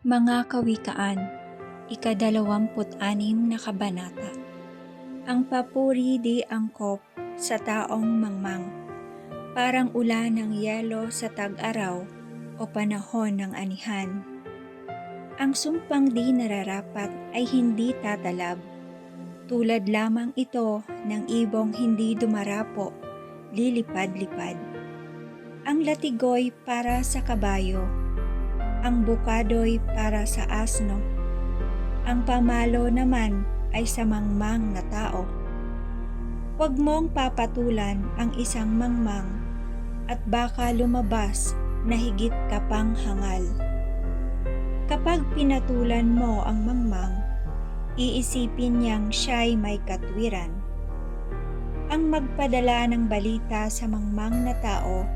Mga Kawikaan, ika-26 na kabanata. Ang papuri di angkop sa taong mangmang, parang ulan ng yelo sa tag-araw o panahon ng anihan. Ang sumpang di nararapat ay hindi tatalab, tulad lamang ito ng ibong hindi dumarapo, lilipad-lipad. Ang latigoy para sa kabayo, ang bukado'y para sa asno, ang pamalo naman ay sa mangmang na tao. Huwag mong papatulan ang isang mangmang at baka lumabas na higit ka pang hangal. Kapag pinatulan mo ang mangmang, iisipin niyang siya'y may katwiran. Ang magpadala ng balita sa mangmang na tao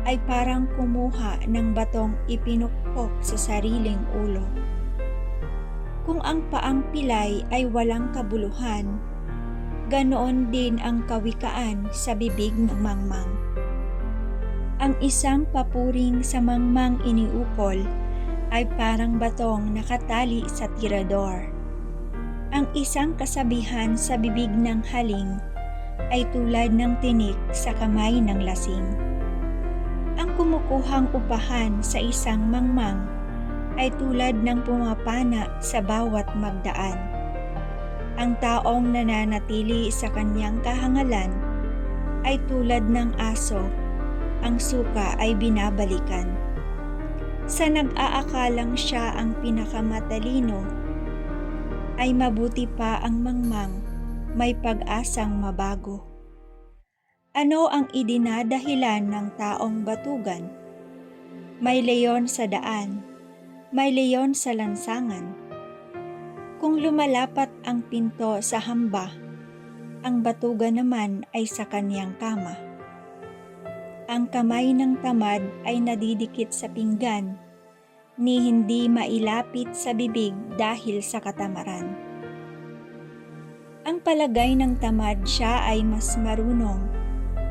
ay parang kumuha ng batong ipinukpok sa sariling ulo. Kung ang paang pilay ay walang kabuluhan, ganoon din ang kawikaan sa bibig ng mangmang. Ang isang papuring sa mangmang iniukol ay parang batong nakatali sa tirador. Ang isang kasabihan sa bibig ng haling ay tulad ng tinik sa kamay ng lasing. Ang kumukuhang upahan sa isang mangmang ay tulad ng pumapana sa bawat magdaan. Ang taong nananatili sa kanyang kahangalan ay tulad ng aso, ang suka ay binabalikan. Sa nag-aakalang siya ang pinakamatalino, ay mabuti pa ang mangmang may pag-asang mabago. Ano ang idinadahilan ng taong batugan? May leyon sa daan, may leyon sa lansangan. Kung lumalapat ang pinto sa hamba, ang batugan naman ay sa kanyang kama. Ang kamay ng tamad ay nadidikit sa pinggan, ni hindi mailapit sa bibig dahil sa katamaran. Ang palagay ng tamad siya ay mas marunong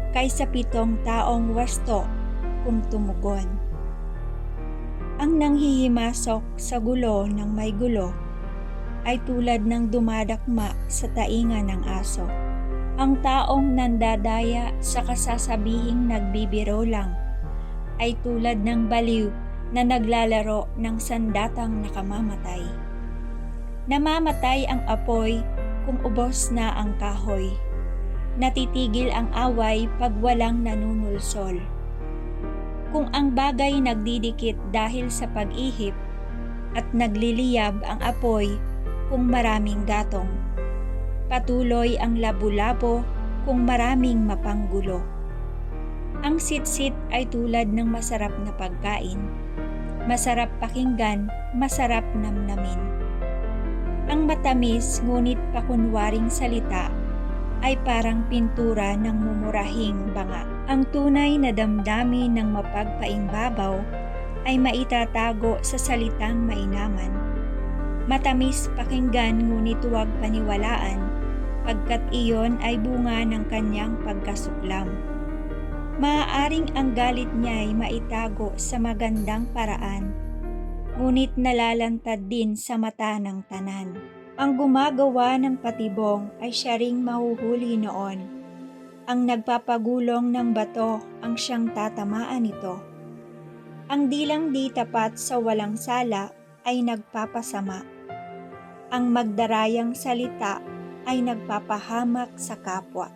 kaysa 7 taong wasto kung tumugon. Ang nanghihimasok sa gulo ng may gulo ay tulad ng dumadakma sa tainga ng aso. Ang taong nandadaya sa kasasabihing nagbibiro lang ay tulad ng baliw na naglalaro ng sandatang nakamamatay. Namamatay ang apoy kung ubos na ang kahoy. Natitigil ang away pag walang nanunulsol. Kung ang bagay nagdidikit dahil sa pag-ihip at nagliliyab ang apoy kung maraming gatong, patuloy ang labo-labo kung maraming mapanggulo. Ang sitsit ay tulad ng masarap na pagkain, masarap pakinggan, masarap namnamin. Ang matamis ngunit pakunwaring salita ay parang pintura ng mumurahing banga. Ang tunay na damdamin ng mapagpaimbabaw ay maitatago sa salitang mainaman. Matamis pakinggan ngunit huwag paniwalaan, pagkat iyon ay bunga ng kanyang pagkasuklam. Maaaring ang galit niya ay maitago sa magandang paraan, ngunit nalalantad din sa mata ng tanan. Ang gumagawa ng patibong ay siya ring mahuhuli noon. Ang nagpapagulong ng bato ang siyang tatamaan nito. Ang dilang di tapat sa walang sala ay nagpapasama. Ang magdarayang salita ay nagpapahamak sa kapwa.